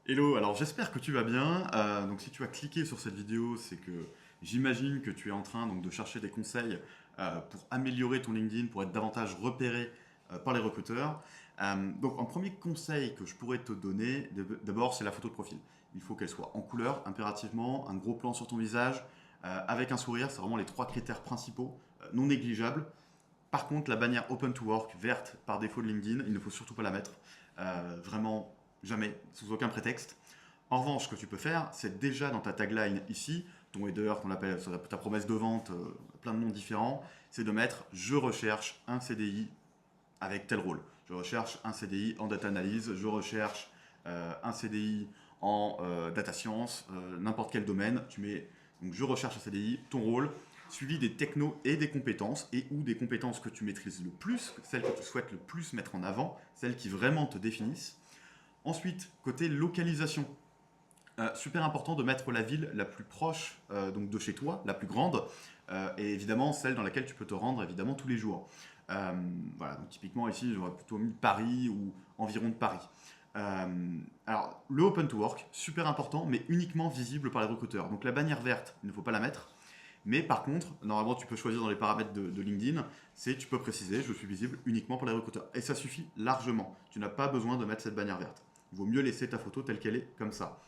Hello, alors j'espère que tu vas bien. Donc si tu as cliqué sur cette vidéo, c'est que j'imagine que tu es en train donc, de chercher des conseils pour améliorer ton LinkedIn, pour être davantage repéré par les recruteurs. Donc en premier conseil que je pourrais te donner, d'abord c'est la photo de profil. Il faut qu'elle soit en couleur, impérativement, un gros plan sur ton visage, avec un sourire, c'est vraiment les trois critères principaux, non négligeables. Par contre, la bannière Open to Work, verte par défaut de LinkedIn, il ne faut surtout pas la mettre. Vraiment, jamais, sous aucun prétexte. En revanche, ce que tu peux faire, c'est déjà dans ta tagline ici, ton header, ta promesse de vente, plein de noms différents, c'est de mettre je recherche un CDI avec tel rôle. Je recherche un CDI en data analyse, je recherche un CDI en data science, n'importe quel domaine. Tu mets donc je recherche un CDI, ton rôle, suivi des technos et des compétences, et ou des compétences que tu maîtrises le plus, celles que tu souhaites le plus mettre en avant, celles qui vraiment te définissent. Ensuite, côté localisation, super important de mettre la ville la plus proche donc de chez toi, la plus grande, et évidemment celle dans laquelle tu peux te rendre évidemment tous les jours. Euh, voilà, donc typiquement ici j'aurais plutôt mis Paris ou environ de Paris. Alors le open to work, super important, mais uniquement visible par les recruteurs. Donc la bannière verte, il ne faut pas la mettre. Mais par contre, normalement, tu peux choisir dans les paramètres de LinkedIn, c'est tu peux préciser, je suis visible uniquement pour les recruteurs. Et ça suffit largement. Tu n'as pas besoin de mettre cette bannière verte. Il vaut mieux laisser ta photo telle qu'elle est, comme ça.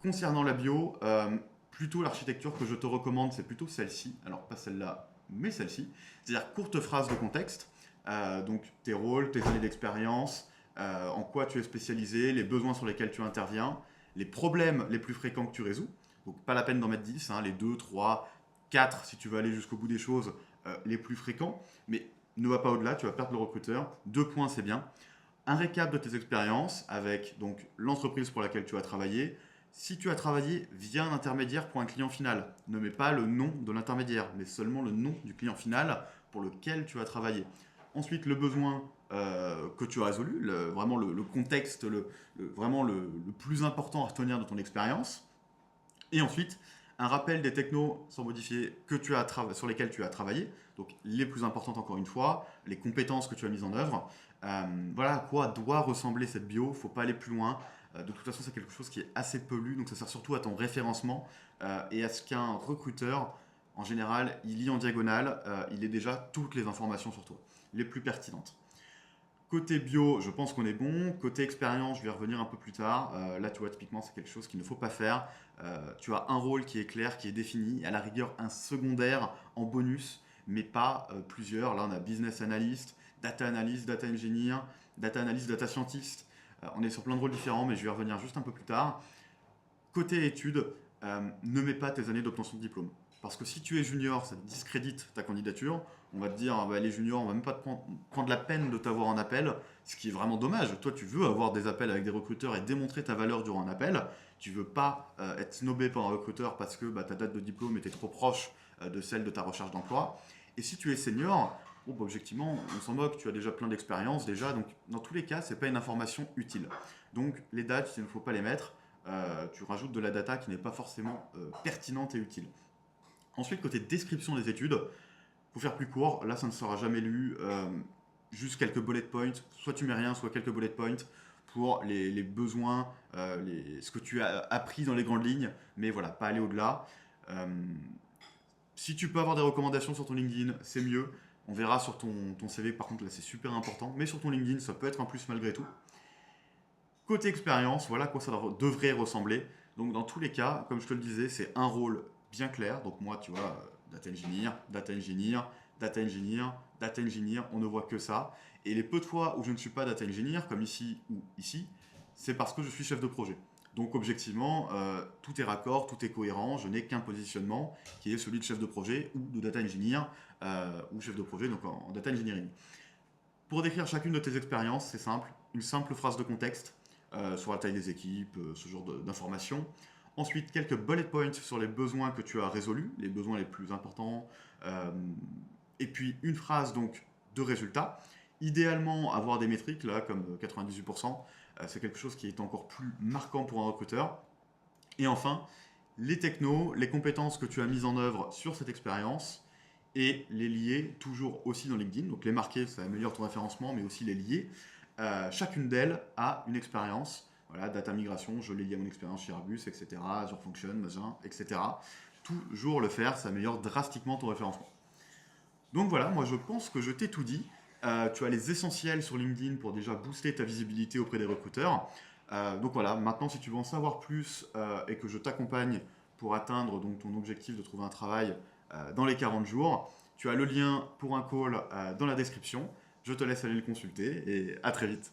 Concernant la bio, plutôt l'architecture que je te recommande, c'est plutôt celle-ci. Alors, pas celle-là, mais celle-ci. C'est-à-dire courte phrase de contexte. Donc, tes rôles, tes années d'expérience, en quoi tu es spécialisé, les besoins sur lesquels tu interviens, les problèmes les plus fréquents que tu résous. Donc, pas la peine d'en mettre 10, hein, les 2, 3, 4, si tu veux aller jusqu'au bout des choses, les plus fréquents. Mais ne va pas au-delà, tu vas perdre le recruteur. 2 points, c'est bien. Un récap de tes expériences avec donc l'entreprise pour laquelle tu as travaillé. Si tu as travaillé via un intermédiaire pour un client final, ne mets pas le nom de l'intermédiaire, mais seulement le nom du client final pour lequel tu as travaillé. Ensuite, le besoin que tu as résolu, vraiment le contexte, vraiment le plus important à retenir de ton expérience. Et ensuite, un rappel des technos sans modifier sur lesquels tu as travaillé, donc les plus importantes encore une fois, les compétences que tu as mises en œuvre. Voilà à quoi doit ressembler cette bio, il ne faut pas aller plus loin. De toute façon, c'est quelque chose qui est assez peu lu, donc ça sert surtout à ton référencement et à ce qu'un recruteur, en général, il lit en diagonale, il ait déjà toutes les informations sur toi, les plus pertinentes. Côté bio, je pense qu'on est bon. Côté expérience, je vais y revenir un peu plus tard. Là, tu vois, typiquement, c'est quelque chose qu'il ne faut pas faire. Tu as un rôle qui est clair, qui est défini, et à la rigueur, un secondaire en bonus, mais pas plusieurs. Là, on a business analyst, data analyst, data engineer, data analyst, data scientist. On est sur plein de rôles différents, mais je vais y revenir juste un peu plus tard. Côté études, ne mets pas tes années d'obtention de diplôme. Parce que si tu es junior, ça discrédite ta candidature. On va te dire, ah bah, les juniors, on va même pas prendre la peine de t'avoir en appel, ce qui est vraiment dommage. Toi, tu veux avoir des appels avec des recruteurs et démontrer ta valeur durant un appel. Tu veux pas être snobé par un recruteur parce que bah, ta date de diplôme était trop proche de celle de ta recherche d'emploi. Et si tu es senior, bon, bah, objectivement, on s'en moque, tu as déjà plein d'expérience déjà. Donc, dans tous les cas, c'est pas une information utile. Donc, les dates, il ne faut pas les mettre. Tu rajoutes de la data qui n'est pas forcément pertinente et utile. Ensuite, côté description des études, pour faire plus court, là ça ne sera jamais lu, juste quelques bullet points, soit tu mets rien, soit quelques bullet points pour les besoins, ce que tu as appris dans les grandes lignes, mais voilà, pas aller au-delà. Euh, Si tu peux avoir des recommandations sur ton LinkedIn, c'est mieux. On verra sur ton CV, par contre là c'est super important, mais sur ton LinkedIn ça peut être un plus malgré tout. Côté expérience, voilà à quoi ça devrait ressembler. Donc dans tous les cas, comme je te le disais, c'est un rôle bien clair. Donc moi, tu vois, data engineer, data engineer, data engineer, data engineer, on ne voit que ça. Et les peu de fois où je ne suis pas data engineer, comme ici ou ici, c'est parce que je suis chef de projet. Donc objectivement, tout est raccord, tout est cohérent, je n'ai qu'un positionnement qui est celui de chef de projet ou de data engineer, ou chef de projet donc en data engineering. Pour décrire chacune de tes expériences, c'est simple, une simple phrase de contexte sur la taille des équipes, ce genre d'informations. Ensuite, quelques bullet points sur les besoins que tu as résolus, les besoins les plus importants. euh, et puis une phrase donc de résultat. Idéalement, avoir des métriques, là, comme 98%, c'est quelque chose qui est encore plus marquant pour un recruteur. Et enfin, les technos, les compétences que tu as mises en œuvre sur cette expérience et les lier toujours aussi dans LinkedIn. Donc les marquer, ça améliore ton référencement, mais aussi les lier. Chacune d'elles a une expérience Voilà, data migration, je l'ai lié à mon expérience chez Airbus, etc. Azure Function, machin, etc. Toujours le faire, ça améliore drastiquement ton référencement. Donc voilà, moi je pense que je t'ai tout dit. Tu as les essentiels sur LinkedIn pour déjà booster ta visibilité auprès des recruteurs. Donc voilà, maintenant si tu veux en savoir plus et que je t'accompagne pour atteindre donc, ton objectif de trouver un travail dans les 40 jours, tu as le lien pour un call dans la description. Je te laisse aller le consulter et à très vite.